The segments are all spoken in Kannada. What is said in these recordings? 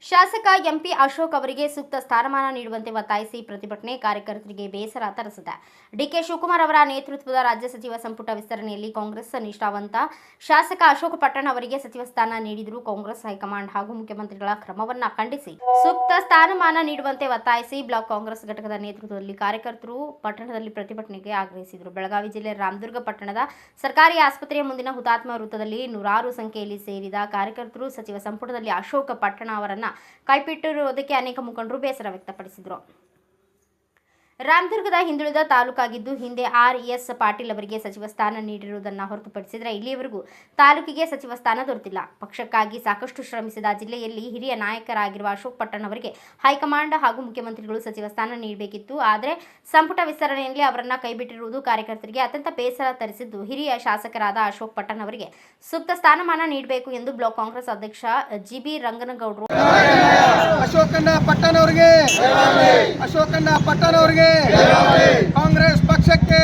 ಶಾಸಕ ಎಂಪಿ ಅಶೋಕ್ ಅವರಿಗೆ ಸೂಕ್ತ ಸ್ಥಾನಮಾನ ನೀಡುವಂತೆ ಒತ್ತಾಯಿಸಿ ಪ್ರತಿಭಟನೆ ಕಾರ್ಯಕರ್ತರಿಗೆ ಬೇಸರ ತರಿಸಿದೆ. ಡಿಕೆ ಶಿವಕುಮಾರ್ ಅವರ ನೇತೃತ್ವದ ರಾಜ್ಯ ಸಚಿವ ಸಂಪುಟ ವಿಸ್ತರಣೆಯಲ್ಲಿ ಕಾಂಗ್ರೆಸ್ ನಿಷ್ಠಾವಂತ ಶಾಸಕ ಅಶೋಕ್ ಪಟ್ಟಣ್ ಅವರಿಗೆ ಸಚಿವ ಸ್ಥಾನ ನೀಡಿದರೂ ಕಾಂಗ್ರೆಸ್ ಹೈಕಮಾಂಡ್ ಹಾಗೂ ಮುಖ್ಯಮಂತ್ರಿಗಳ ಕ್ರಮವನ್ನು ಖಂಡಿಸಿ ಸೂಕ್ತ ಸ್ಥಾನಮಾನ ನೀಡುವಂತೆ ಒತ್ತಾಯಿಸಿ ಬ್ಲಾಕ್ ಕಾಂಗ್ರೆಸ್ ಘಟಕದ ನೇತೃತ್ವದಲ್ಲಿ ಕಾರ್ಯಕರ್ತರು ಪಟ್ಟಣದಲ್ಲಿ ಪ್ರತಿಭಟನೆಗೆ ಆಗ್ರಹಿಸಿದರು. ಬೆಳಗಾವಿ ಜಿಲ್ಲೆ ರಾಮದುರ್ಗ ಪಟ್ಟಣದ ಸರ್ಕಾರಿ ಆಸ್ಪತ್ರೆಯ ಮುಂದಿನ ಹುತಾತ್ಮ ವೃತ್ತದಲ್ಲಿ ನೂರಾರು ಸಂಖ್ಯೆಯಲ್ಲಿ ಸೇರಿದ ಕಾರ್ಯಕರ್ತರು ಸಚಿವ ಸಂಪುಟದಲ್ಲಿ ಅಶೋಕ್ ಪಟ್ಟಣ್ ಅವರನ್ನ ಕೈಬಿಟ್ಟಿರುವುದಕ್ಕೆ ಅನೇಕ ಮುಖಂಡರು ಬೇಸರ ವ್ಯಕ್ತಪಡಿಸಿದರು. ರಾಮದುರ್ಗದ ಹಿಂದುಳಿದ ತಾಲೂಕಾಗಿದ್ದು ಹಿಂದೆ ಆರ್.ಎಸ್. ಪಾಟೀಲ್ ಅವರಿಗೆ ಸಚಿವ ಸ್ಥಾನ ನೀಡಿರುವುದನ್ನು ಹೊರತುಪಡಿಸಿದರೆ ಇಲ್ಲಿಯವರೆಗೂ ತಾಲೂಕಿಗೆ ಸಚಿವ ಸ್ಥಾನ ದೊರೆತಿಲ್ಲ. ಪಕ್ಷಕ್ಕಾಗಿ ಸಾಕಷ್ಟು ಶ್ರಮಿಸಿದ ಜಿಲ್ಲೆಯಲ್ಲಿ ಹಿರಿಯ ನಾಯಕರಾಗಿರುವ ಅಶೋಕ್ ಪಟ್ಟಣ್ ಅವರಿಗೆ ಹೈಕಮಾಂಡ್ ಹಾಗೂ ಮುಖ್ಯಮಂತ್ರಿಗಳು ಸಚಿವ ಸ್ಥಾನ ನೀಡಬೇಕಿತ್ತು. ಆದರೆ ಸಂಪುಟ ವಿಸ್ತರಣೆಯಲ್ಲಿ ಅವರನ್ನು ಕೈಬಿಟ್ಟಿರುವುದು ಕಾರ್ಯಕರ್ತರಿಗೆ ಅತ್ಯಂತ ಬೇಸರ ತರಿಸಿದ್ದು, ಹಿರಿಯ ಶಾಸಕರಾದ ಅಶೋಕ್ ಪಟ್ಟಣ್ ಅವರಿಗೆ ಸೂಕ್ತ ಸ್ಥಾನಮಾನ ನೀಡಬೇಕು ಎಂದು ಬ್ಲಾಕ್ ಕಾಂಗ್ರೆಸ್ ಅಧ್ಯಕ್ಷ ಜಿ.ಬಿ. ರಂಗನಗೌಡರು ಅಶೋಕಣ್ಣ ಪಟ್ಟಣ್ ಅವರಿಗೆ ಕಾಂಗ್ರೆಸ್ ಪಕ್ಷಕ್ಕೆ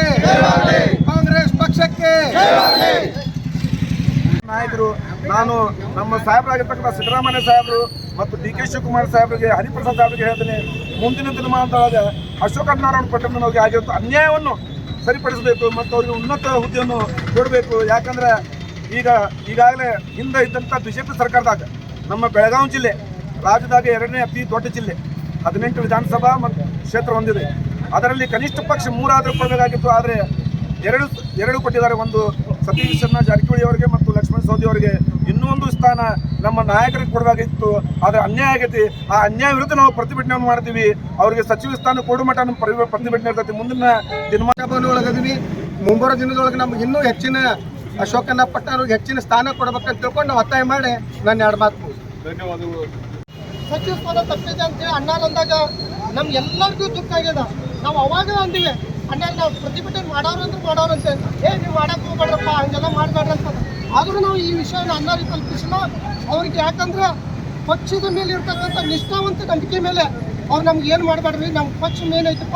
ನಾಯಕರು ನಾನು ನಮ್ಮ ಸಾಹೇಬರಾಗಿರ್ತಕ್ಕಂಥ ಸಿದ್ದರಾಮಯ್ಯ ಸಾಹೇಬರು ಮತ್ತು ಡಿ.ಕೆ. ಶಿವಕುಮಾರ್ ಸಾಹೇಬರಿಗೆ ಹರಿಪ್ರಸಾದ್ ಸಾಹೇಬರಿಗೆ ಹೇಳ್ತೀನಿ, ಮುಂದಿನ ದಿನಮಾನದೊಳಗೆ ಅಶೋಕಣ್ಣನವರ ಪಟ್ಟಣದವರಿಗೆ ಆಗಿರುತ್ತ ಅನ್ಯಾಯವನ್ನು ಸರಿಪಡಿಸಬೇಕು ಮತ್ತು ಅವರಿಗೆ ಉನ್ನತ ಹುದ್ದೆಯನ್ನು ಕೊಡಬೇಕು. ಯಾಕಂದ್ರೆ ಈಗಾಗಲೇ ಹಿಂದೆ ಇದ್ದಂಥ ಬಿಜೆಪಿ ಸರ್ಕಾರದಾಗ ನಮ್ಮ ಬೆಳಗಾವಿ ಜಿಲ್ಲೆ ರಾಜ್ಯದಾಗ 2ನೇ ಅತಿ ದೊಡ್ಡ ಜಿಲ್ಲೆ, 18 ವಿಧಾನಸಭಾ ಮತ್ತು ಕ್ಷೇತ್ರ ಹೊಂದಿದೆ. ಅದರಲ್ಲಿ ಕನಿಷ್ಠ ಪಕ್ಷ 3 ಆದರೂ ಕೊಡಬೇಕಾಗಿತ್ತು. ಆದರೆ ಎರಡು ಕೊಟ್ಟಿದ್ದಾರೆ. ಒಂದು ಸತೀಶ್ ಜಾರಕಿಹೊಳಿ ಅವರಿಗೆ ಮತ್ತು ಲಕ್ಷ್ಮಣ ಸವದಿ ಅವರಿಗೆ. ಇನ್ನೂ ಒಂದು ಸ್ಥಾನ ನಮ್ಮ ನಾಯಕರಿಗೆ ಕೊಡಬೇಕಾಗಿತ್ತು. ಆದರೆ ಅನ್ಯಾಯ ಆಗೈತಿ. ಆ ಅನ್ಯಾಯ ವಿರುದ್ಧ ನಾವು ಪ್ರತಿಭಟನೆಯನ್ನು ಮಾಡ್ತೀವಿ. ಅವರಿಗೆ ಸಚಿವ ಸ್ಥಾನ ಕೊಡು ಮಟ್ಟ ನಮ್ಮ ಪ್ರತಿಭಟನೆ ಇರ್ತೈತಿ. ಮುಂದಿನ ದಿನಮಾನದೊಳಗದೀವಿ. ಮುಂಬರುವ ದಿನದೊಳಗೆ ನಮ್ಗೆ ಇನ್ನೂ ಹೆಚ್ಚಿನ ಅಶೋಕಣ್ಣ ಪಟ್ಟಣ್ ಅವ್ರಿಗೆ ಹೆಚ್ಚಿನ ಸ್ಥಾನ ಕೊಡಬೇಕಂತ ತಿಳ್ಕೊಂಡು ನಾವು ಒತ್ತಾಯ ಮಾಡಿ ನಾನು 2 ಮಾತು ಧನ್ಯವಾದಗಳು. ಸಚಿವ ಸ್ಥಾನ ತಪ್ಪಿದೆ ಅಂತೇಳಿ ಅಣ್ಣಾರು ಅಂದಾಗ ನಮ್ಗೆ ಎಲ್ಲರಿಗೂ ದುಃಖ ಆಗ್ಯದ. ನಾವು ಅವಾಗ ಅಂದಿವಿ ಅಣ್ಣಾರು ನಾವು ಪ್ರತಿಭಟನೆ ಮಾಡೋರಂತೆ ನೀವು ಮಾಡಕ್ಕೆ ಹೋಗ್ಬೇಡ್ರಪ್ಪ, ಹಂಗೆಲ್ಲ ಮಾಡಬೇಡ್ರಿ ಅಂತ. ಆದರೂ ನಾವು ಈ ವಿಷಯನ ಅಣ್ಣಾರಿಗೆ ಕಲ್ಪಿಸಿಲ್ಲ ಅವ್ರಿಗೆ. ಯಾಕಂದ್ರೆ ಪಕ್ಷದ ಮೇಲೆ ಇರ್ತಕ್ಕಂಥ ನಿಷ್ಠಾವಂತ ನಂಬಿಕೆ ಮೇಲೆ ಅವ್ರು ನಮ್ಗೆ ಏನು ಮಾಡಬೇಡ್ರಿ, ನಮ್ಮ ಪಕ್ಷ ಏನೈತಪ್ಪ,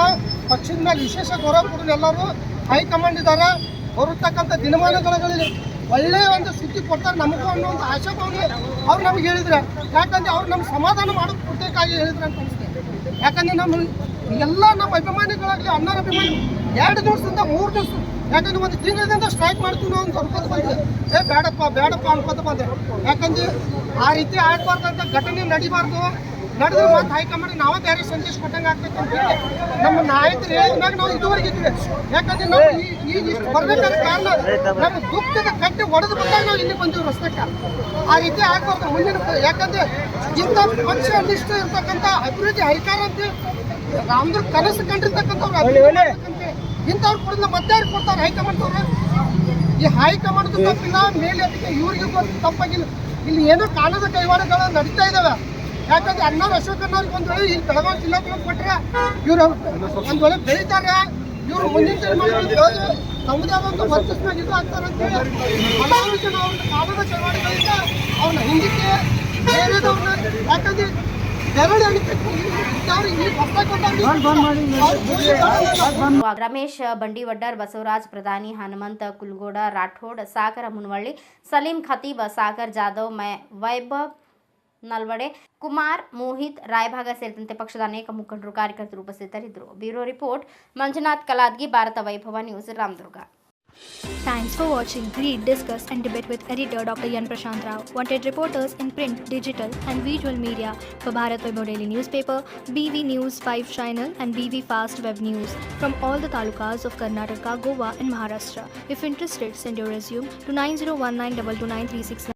ಪಕ್ಷದ ಮೇಲೆ ವಿಶೇಷ ಗೌರವ ಕೊಡೋದು. ಎಲ್ಲರೂ ಹೈಕಮಾಂಡ್ ಇದ್ದಾರೆ, ಹೊರತಕ್ಕಂಥ ದಿನಮಾನಗಳಲ್ಲಿ ಒಳ್ಳೆಯ ಒಂದು ಸುದ್ದಿ ಕೊಡ್ತಾರೆ ನಮಗೂ ಅನ್ನೋ ಒಂದು ಆಶಾಭಾವನೆ ಅವ್ರು ನಮ್ಗೆ ಹೇಳಿದ್ರೆ. ಯಾಕಂದ್ರೆ ಅವ್ರು ನಮ್ಗೆ ಸಮಾಧಾನ ಮಾಡೋದು ಪ್ರತ್ಯೇಕವಾಗಿ ಹೇಳಿದ್ರೆ ಅಂತ ಅನಿಸ್ತೇವೆ. ಯಾಕಂದ್ರೆ ನಮ್ಮ ಅಭಿಮಾನಿಗಳಾಗಲಿ ಅಣ್ಣರ ಅಭಿಮಾನಿ 2 ದಿವಸದಿಂದ 3 ದಿವಸ, ಯಾಕಂದ್ರೆ ಒಂದು ತಿಂಗಳಿಂದ ಸ್ಟ್ರೈಕ್ ಮಾಡ್ತೀವಿ ನಾವು ಅಂತ ಅನ್ಕೋತ ಬಂದ್ರೆ ಬೇಡಪ್ಪ ಅನ್ಕೋತ ಬಂದೆ. ಯಾಕಂದ್ರೆ ಆ ರೀತಿ ಆಗಬಾರ್ದಂತ ಘಟನೆ ನಡಿಬಾರ್ದು. ನಡೆದ್ರೆ ಮತ್ತು ಹೈಕಮಾಂಡ್ ನಾವೇ ಬೇರೆ ಸಂದೇಶ ಕೊಟ್ಟಂಗೆ ಆಗ್ತೈತೆ ಅಂತ ಹೇಳಿ ನಮ್ಮ ನಾಯಕರು ಹೇಳಿದಾಗ ನಾವು ಇದುವರೆಗೆ ಇದ್ವಿ. ಯಾಕಂದ್ರೆ ನಾವು ಇಷ್ಟು ಬರ್ಬೇಕಾದ ಕಾರಣ ನಮ್ಮ ದುಃಖದ ಕಟ್ಟಿ ಒಡೆದು ಬಂದಾಗ ನಾವು ಇಲ್ಲಿ ಬಂದೀವಿ ರಸ್ತೆಗೆ. ಆ ರೀತಿ ಆಗ್ಬಾರ್ದು ಮುಂದಿನ. ಯಾಕಂದ್ರೆ ಇಂಥ ಪಕ್ಷ ನಿಷ್ಠ ಇರ್ತಕ್ಕಂಥ ಅಭಿವೃದ್ಧಿ ಹೈಕಾರ ಅಂತ ರಾಮದುರ್ಗ ಕನಸು ಕಂಡಿರ್ತಕ್ಕಂಥವ್ರು ಇಂಥವ್ರು ಕೊಡೋದು ಮತ್ತೆ ಯಾರು ಕೊಡ್ತಾರೆ? ಹೈಕಮಾಂಡ್ ಅವರು. ಈ ಹೈಕಮಾಂಡ್ ತಪ್ಪಿಲ್ಲ, ಮೇಲೆ ಅದಕ್ಕೆ ಇವ್ರಿಗೆ ತಪ್ಪಾಗಿಲ್ಲ. ಇಲ್ಲಿ ಏನೋ ಕಾಣದ ಕೈವಾಡಗಳು ನಡೀತಾ ಇದ್ದಾವೆ. ಯಾಕಂದ್ರೆ ಅಣ್ಣಾರು ಅಶೋಕಣ್ಣವ್ರಿಗೆ ಒಂದು ವೇಳೆ ಇಲ್ಲಿ ಬೆಳಗಾವಿ ಜಿಲ್ಲಾಕ್ಕೆ ಕೊಟ್ಟರೆ ಇವರು ಒಂದು ವೇಳೆ ಬೆಳೀತಾರೆ. ಇವರು ಮುಂದಿನ ತಲೆಮಾರುಗಳು ತಮ್ಮದೇ ಆದಂಥ ವರ್ಚಸ್ನಾಗ ಇದು ಆಗ್ತಾರಂತೇಳಿ ಹಲವಾರು ಜನ ಅವ್ರನ್ನ ಕಾಣದ ಕೈವಾಡಗಳಿಂದ ಅವ್ರನ್ನ ಹಿಂದಕ್ಕೆ ಬೇರೆದವ್ರನ್ನ, ಯಾಕಂದ್ರೆ ರಮೇಶ್ ಬಂಡಿವಡ್ಡರ್, ಬಸವರಾಜ್ ಪ್ರಧಾನಿ, ಹನುಮಂತ ಕುಲಗೋಡ, ರಾಠೋಡ್, ಸಾಗರ ಮುನವಳ್ಳಿ, ಸಲೀಂ ಖತೀಬ್, ಸಾಗರ್ ಜಾಧವ್, ವೈಭವ್ ನಲ್ವಡೆ, ಕುಮಾರ್, ಮೋಹಿತ್, ರಾಯಭಾಗ ಸೇರಿದಂತೆ ಪಕ್ಷದ ಅನೇಕ ಮುಖಂಡರು ಕಾರ್ಯಕರ್ತರು ಉಪಸ್ಥಿತರಿದ್ದರು. ಬ್ಯೂರೋ ರಿಪೋರ್ಟ್ ಮಂಜುನಾಥ್ ಕಲಾದ್ಗಿ, ಭಾರತ ವೈಭವ news, Ramdurg. Thanks for watching. Read, discuss and debate with editor Dr. Yan Prashant Rao. Wanted reporters in print, digital and visual media for Bharat Vaibhav Daily Newspaper, BV News 5 Channel and BV Fast Web News from all the talukas of Karnataka, Goa and Maharashtra. If interested, send your resume to 9019229369.